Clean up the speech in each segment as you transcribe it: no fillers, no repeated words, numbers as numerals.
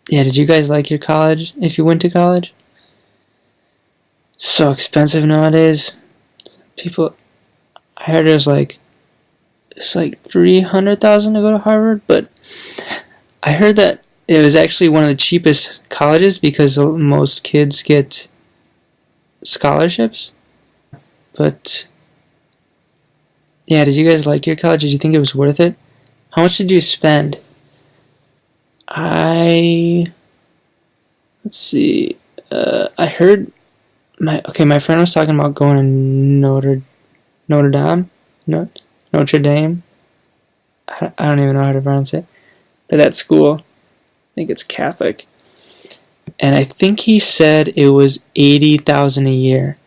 Yeah, did you guys like your college? If you went to college? It's so expensive nowadays. People, I heard it's like 300,000 to go to Harvard, but I heard that it was actually one of the cheapest colleges because most kids get scholarships. But yeah, did you guys like your college? Did you think it was worth it? How much did you spend? I let's see. I heard my friend was talking about going to Notre Dame, Notre Dame. I don't even know how to pronounce it, but that school, I think it's Catholic, and I think he said it was 80,000 a year.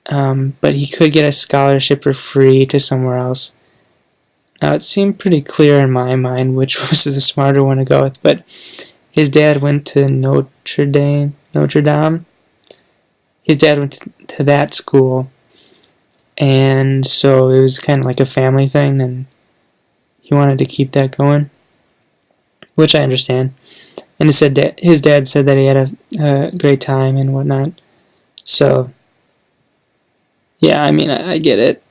But he could get a scholarship for free to somewhere else. Now it seemed pretty clear in my mind which was the smarter one to go with, but his dad went to Notre Dame. His dad went to that school, and so it was kind of like a family thing, and he wanted to keep that going, which I understand. And his dad said that he had a great time and whatnot. So, yeah, I mean, I get it.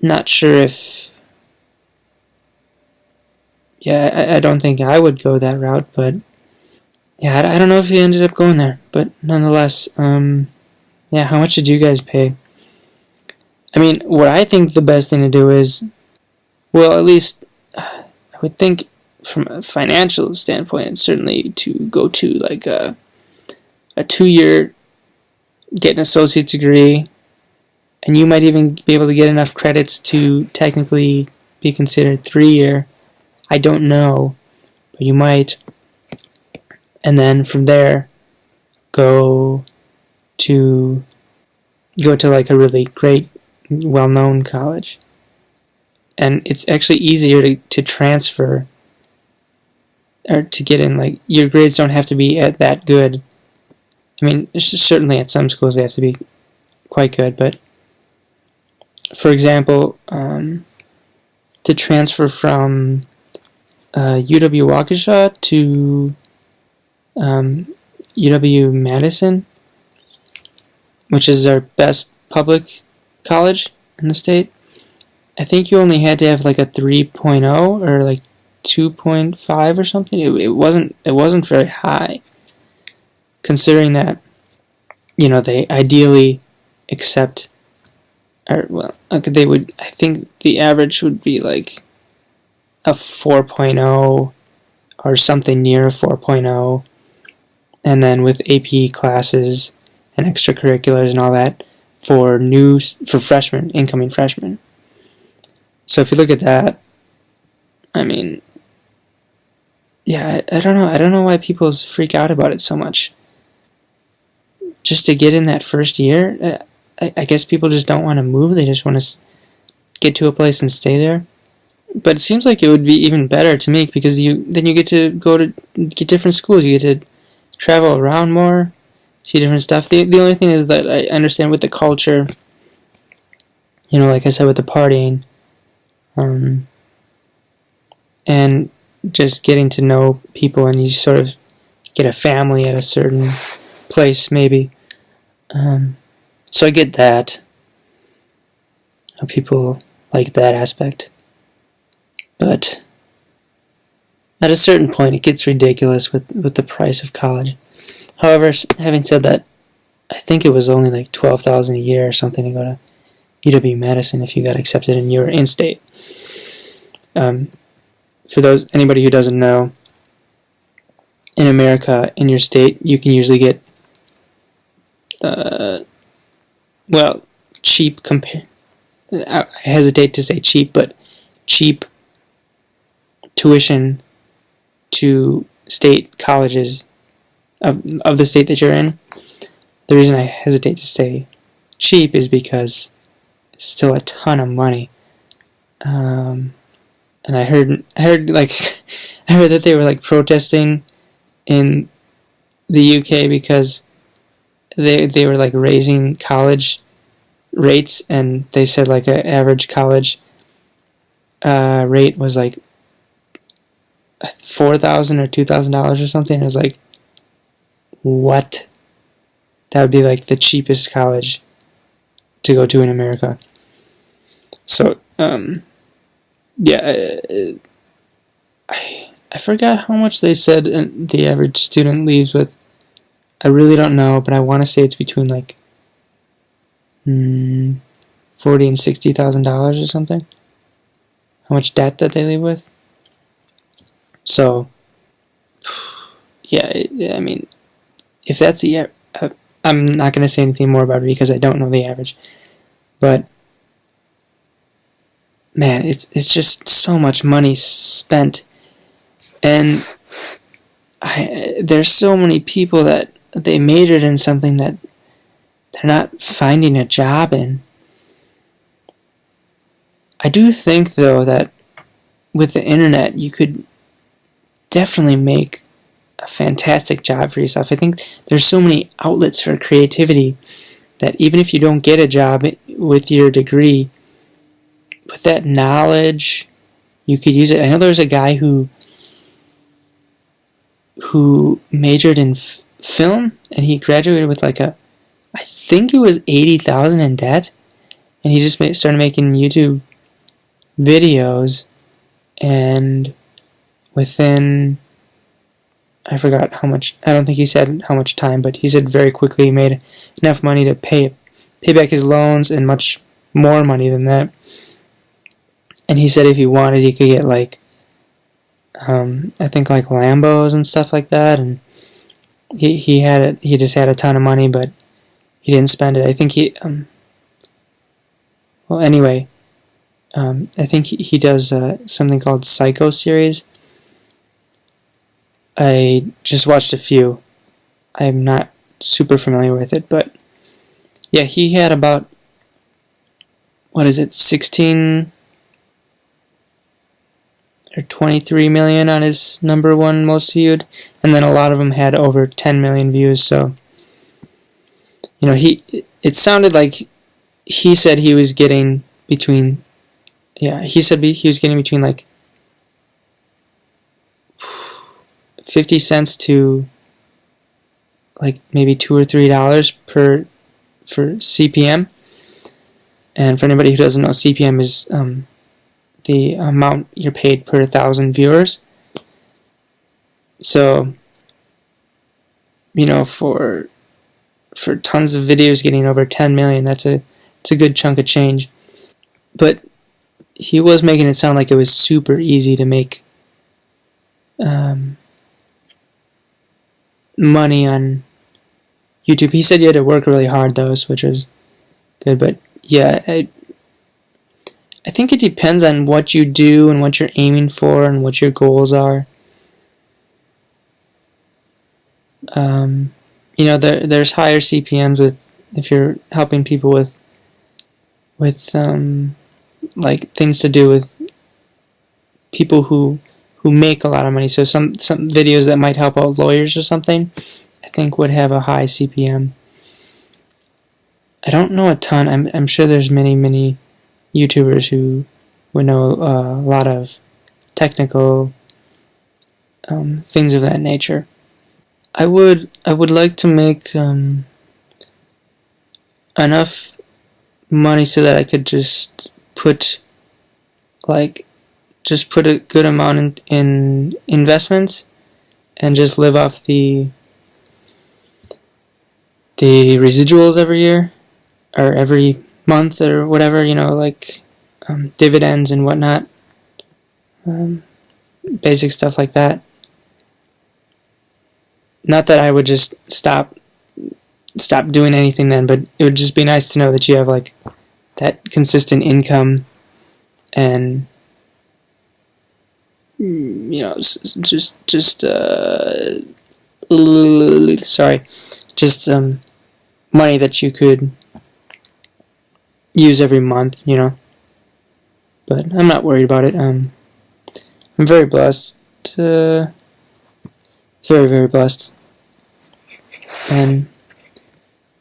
Not sure if... Yeah, I don't think I would go that route, but... Yeah, I don't know if he ended up going there, but nonetheless, yeah, how much did you guys pay? I mean, what I think the best thing to do is... Well, at least, I would think from a financial standpoint, it's certainly to go to like a 2-year, get an associate's degree, and you might even be able to get enough credits to technically be considered 3-year. I don't know, but you might. And then from there, go to like a really great, well-known college. And it's actually easier to transfer or to get in. Like, your grades don't have to be that good. I mean, certainly at some schools they have to be quite good, but for example, to transfer from UW Waukesha to UW-Madison, which is our best public college in the state, I think you only had to have like a 3.0 or like 2.5 or something. It wasn't very high, considering that, you know, they ideally accept, or well, they would. I think the average would be like a 4.0 or something near a 4.0, and then with AP classes and extracurriculars and all that for freshmen, incoming freshmen. So if you look at that, I mean, yeah, I don't know. I don't know why people freak out about it so much. Just to get in that first year, I guess people just don't want to move. They just want to get to a place and stay there. But it seems like it would be even better to me because then you get to go to get different schools. You get to travel around more, see different stuff. The only thing is that I understand with the culture, you know, like I said, with the partying, and just getting to know people, and you sort of get a family at a certain place, maybe. So I get that. People like that aspect. But at a certain point, it gets ridiculous with the price of college. However, having said that, I think it was only like $12,000 a year or something to go to UW-Madison if you got accepted and you were in-state. For anybody who doesn't know, in America, in your state, you can usually get, cheap I hesitate to say cheap, but cheap tuition to state colleges of the state that you're in. The reason I hesitate to say cheap is because it's still a ton of money. And I heard like I heard that they were like protesting in the UK because they were like raising college rates, and they said like an average college rate was like $4,000 or $2,000 or something. I was like, what? That would be like the cheapest college to go to in America. So, yeah, I forgot how much they said the average student leaves with. I really don't know, but I want to say it's between like $40,000 and $60,000 or something. How much debt that they leave with. So, yeah, I mean, if that's the, I'm not going to say anything more about it because I don't know the average. But man, it's just so much money spent, and there's so many people that they majored in something that they're not finding a job in. I do think, though, that with the internet, you could definitely make a fantastic job for yourself. I think there's so many outlets for creativity that even if you don't get a job with your degree, with that knowledge, you could use it. I know there was a guy who majored in film, and he graduated with like I think it was $80,000 in debt, and he just started making YouTube videos, and within, I forgot how much, I don't think he said how much time, but he said very quickly he made enough money to pay back his loans and much more money than that. And he said if he wanted, he could get like, I think like Lambos and stuff like that, and he had it. He just had a ton of money, but he didn't spend it. I think well, anyway, I think he does something called Psycho series. I just watched a few. I'm not super familiar with it, but yeah, he had about, 16 or 23 million on his number one most viewed, and then a lot of them had over 10 million views. So, it sounded like he said he was getting between, he said he was getting between like 50 cents to like maybe $2 or $3 for CPM. And for anybody who doesn't know, CPM is the amount you're paid per 1,000 viewers. So, for tons of videos getting over 10 million, it's a good chunk of change. But he was making it sound like it was super easy to make money on YouTube. He said you had to work really hard, though, which was good. But yeah, I think it depends on what you do and what you're aiming for and what your goals are. There's higher CPMs if you're helping people with like things to do with people who make a lot of money. So some videos that might help out lawyers or something, I think would have a high CPM. I don't know a ton. I'm sure there's many YouTubers who would know a lot of technical things of that nature. I would like to make enough money so that I could just put a good amount in investments and just live off the residuals every year or every month or whatever, like dividends and whatnot, basic stuff like that. Not that I would just stop doing anything then, but it would just be nice to know that you have like that consistent income and just money that you could use every month, But I'm not worried about it. I'm very blessed. Very, very blessed. And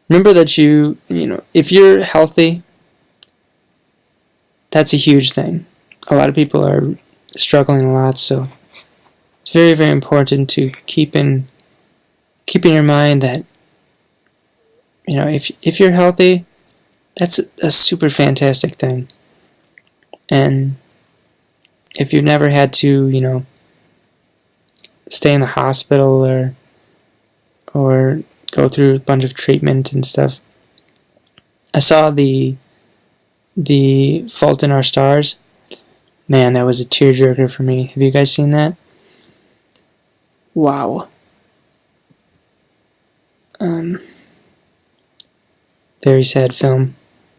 remember that if you're healthy, that's a huge thing. A lot of people are struggling a lot, so it's very, very important to keep in your mind that, if you're healthy, that's a super fantastic thing. And if you've never had to, stay in the hospital or go through a bunch of treatment and stuff, I saw the Fault in Our Stars. Man, that was a tearjerker for me. Have you guys seen that? Wow. Very sad film.